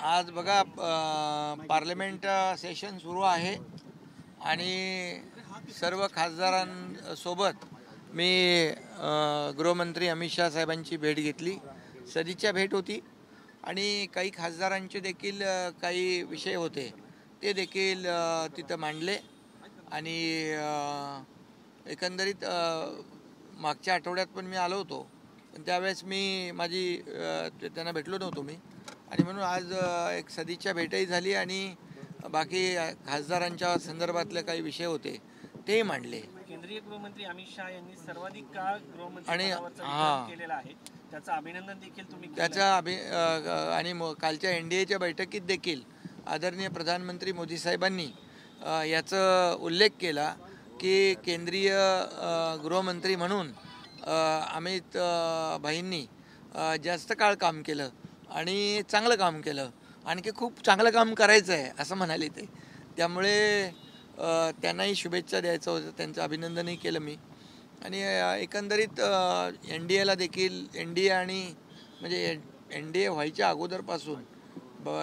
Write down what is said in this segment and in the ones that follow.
आज बघा parliament session सुरू आहे आणि सर्व खासदारांसोबत मी गृहमंत्री अमित शाह साहेबांची भेट घेतली. सदिच्छा भेट होती आणि काही खासदारांचे देखील काही विषय होते ते देखील तिथं मांडले आणि एकंदरीत मागच्या आठवड्यात पण मी आलो होतो, पण त्यावेळेस मी त्यांना भेटलो नव्हतो मी, आणि म्हणून आज एक सदिच्छा भेटही झाली आणि बाकी खासदारांच्या संदर्भातले काही विषय होते तेही मांडले. केंद्रीय गृहमंत्री अमित शाह यांनी सर्वाधिक काळ गृहमंत्री केलेला आहे, त्याचं अभिनंदन देखील तुम्ही आणि कालच्या एनडीएच्या बैठकीत देखील आदरणीय प्रधानमंत्री मोदी साहेबांनी याचा उल्लेख केला की केंद्रीय गृहमंत्री म्हणून अमित भाईंनी जास्त काळ काम केलं आणि चांगलं काम केलं, आणखी खूप चांगलं काम करायचं आहे असं म्हणाले ते. त्यामुळे त्यांनाही शुभेच्छा द्यायचं होतं, त्यांचं अभिनंदनही केलं मी. आणि एकंदरीत एनडीएला देखील एनडीए आणि म्हणजे एनडीए व्हायच्या अगोदरपासून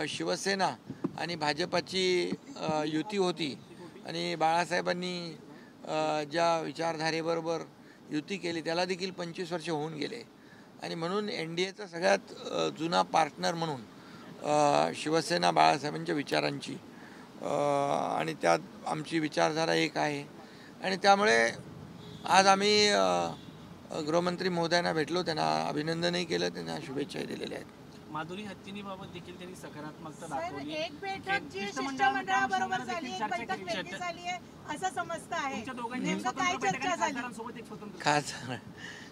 शिवसेना आणि भाजपाची युती होती आणि बाळासाहेबांनी ज्या विचारधारेबरोबर युती केली त्याला देखील 25 वर्ष होऊन गेले आणि म्हणून एनडीएचा सगळ्यात जुना पार्टनर म्हणून शिवसेना बाळासाहेबांच्या विचारांची आणि त्यात आमची विचारधारा एक आहे. आणि त्यामुळे आज आम्ही गृहमंत्री महोदयांना भेटलो, त्यांना अभिनंदनही केलं, त्यांना शुभेच्छाही दिलेल्या आहेत. माधुरी हत्तीनीबाबत देखील त्यांनी सकारात्मकता दाखवली. एक बैठक जी शिष्टमंडळाबरोबर झाली, एक बैठक वेगळी झाली आहे असं समजतं आहे. नेमकं काय चर्चा झाली?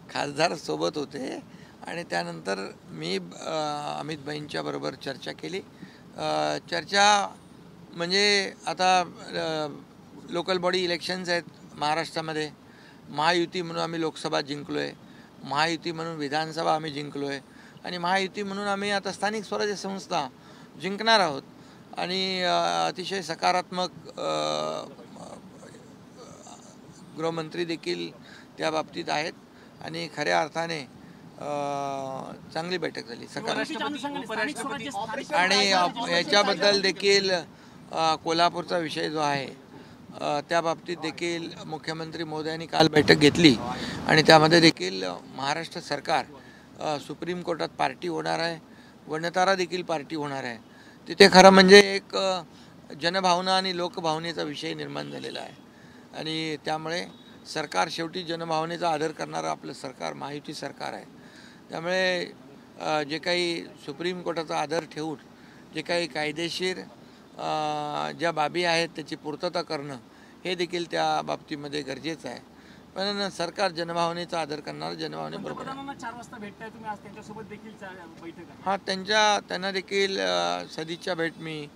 खासदार सोबत होते आणि त्यानंतर मी अमित भाईंच्या बरोबर चर्चा केली. चर्चा म्हणजे आता लोकल बॉडी इलेक्शन्स आहेत महाराष्ट्रामध्ये. महायुती म्हणून आम्ही लोकसभा जिंकलो आहे, महायुती म्हणून विधानसभा आम्ही जिंकलो आहे आणि महायुती म्हणून आम्ही आता स्थानिक स्वराज्य संस्था जिंकणार आहोत. आणि अतिशय सकारात्मक गृहमंत्री देखील त्या बाबतीत आहेत आणि खऱ्या अर्थाने चांगली बैठक झाली सकारात्मक. आणि याच्याबद्दल देखील कोल्हापूरचा विषय जो आहे त्या बाबतीत देखील मुख्यमंत्री महोदयांनी काल बैठक घेतली आणि त्यामध्ये देखील महाराष्ट्र सरकार सुप्रीम कोर्टात पार्टी होणार आहे, वनतारा देखील पार्टी होणार आहे. तिथे खरं म्हणजे एक जनभावना आणि लोकभावनेचा विषय निर्माण झालेला आहे आणि त्यामुळे सरकार शेवटी जनभावनेचा आदर करणारं आपलं सरकार महायुती सरकार आहे. त्यामुळे जे काही सुप्रीम कोर्टाचा आदर ठेवून जे काही कायदेशीर ज्या बाबी आहेत त्याची पूर्तता करणं हे देखील त्या बाबतीमध्ये गरजेचं आहे. पण सरकार जनभावनेचा आदर करणार, जनभावनेबरोबर. 4 वाजता भेटताय तुम्ही, आज त्यांच्यासोबत देखील बैठक? हां, त्यांना देखील सदिच्छा भेट मी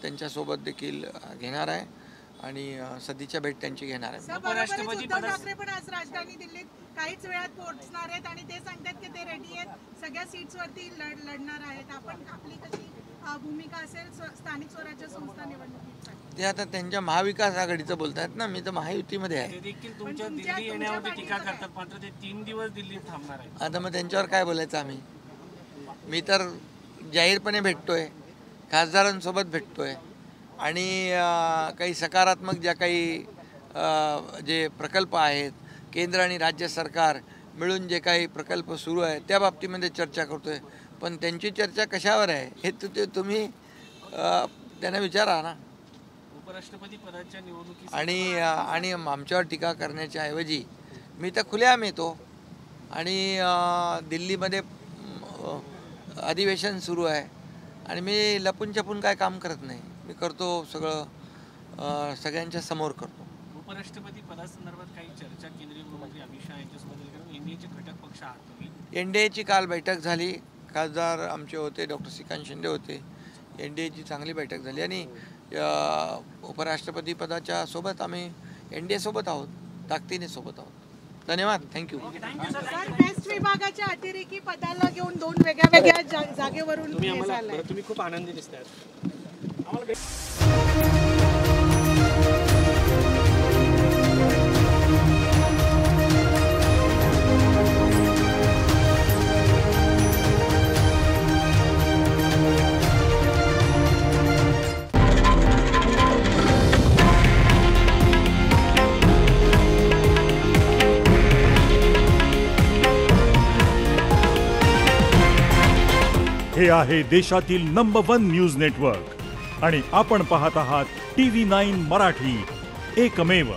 त्यांच्यासोबत देखील घेणार आहे आणि सदिच्छा भेट त्यांची घेणार आहे. उपराष्ट्रपती उद्धव ठाकरे पण आज राजधानी दिल्लीत काहीच वेळात पोहोचणार आहेत आणि ते सांगतात की ते रेडी आहेत, सगळ्या सीट्सवरती लढणार आहेत. आपण आपली कशी भूमिका असेल स्थानिक स्वराज्य संस्था निवडणुकीत? ते आता त्यांच्या महाविकास आघाडीचं बोलतायत ना, मी तर महायुतीमध्ये आहे. ते देखील तुमच्या दिल्ली येण्यावरती टीका करतात, मात्र ते 3 दिवस दिल्लीत थांबणार आहे. आता मग त्यांच्यावर काय बोलायचं आम्ही? मी तर जाहीरपणे भेटतोय, खासदारांसोबत भेटतोय आणि काही सकारात्मक ज्या काही जे प्रकल्प आहेत, केंद्र आणि राज्य सरकार मिळून जे काही प्रकल्प सुरू आहेत त्या बाबतीमध्ये चर्चा करतोय. पण त्यांची चर्चा कशावर आहे हे तुम्ही त्यांना विचारा ना. उपराष्ट्रपती पदाच्या निवडणुकीत आणि आमच्यावर टीका करण्याच्या ऐवजी मी तर खुलेआम येतो आणि दिल्लीमध्ये अधिवेशन सुरू आहे आणि मी लपून छपून काय काम करत नाही, मी करतो सगळं सगळ्यांच्या समोर करतो. उपराष्ट्रपती पदासंदर्भात काही चर्चा केंद्रीय गृहमंत्री अमित शाह यांच्यासोबत एनडीएचे घटक पक्ष आहात तुम्ही? एनडीएची काल बैठक झाली, खासदार आमचे होते, डॉक्टर श्रीकांत शिंदे होते. एनडीएची चांगली बैठक झाली आणि उपराष्ट्रपती पदाच्या सोबत आम्ही एनडीए सोबत आहोत, ताकदीने सोबत आहोत. धन्यवाद, थँक्यू. बेस्ट विभागाच्या अतिरेकी पदाला घेऊन 2 वेगळ्या जागेवरून तुम्ही खूप आनंदी दिसतात. हे आहे देशातील नंबर 1 न्यूज नेटवर्क आणि आपण पाहत आहात TV9 मराठी, एकमेव.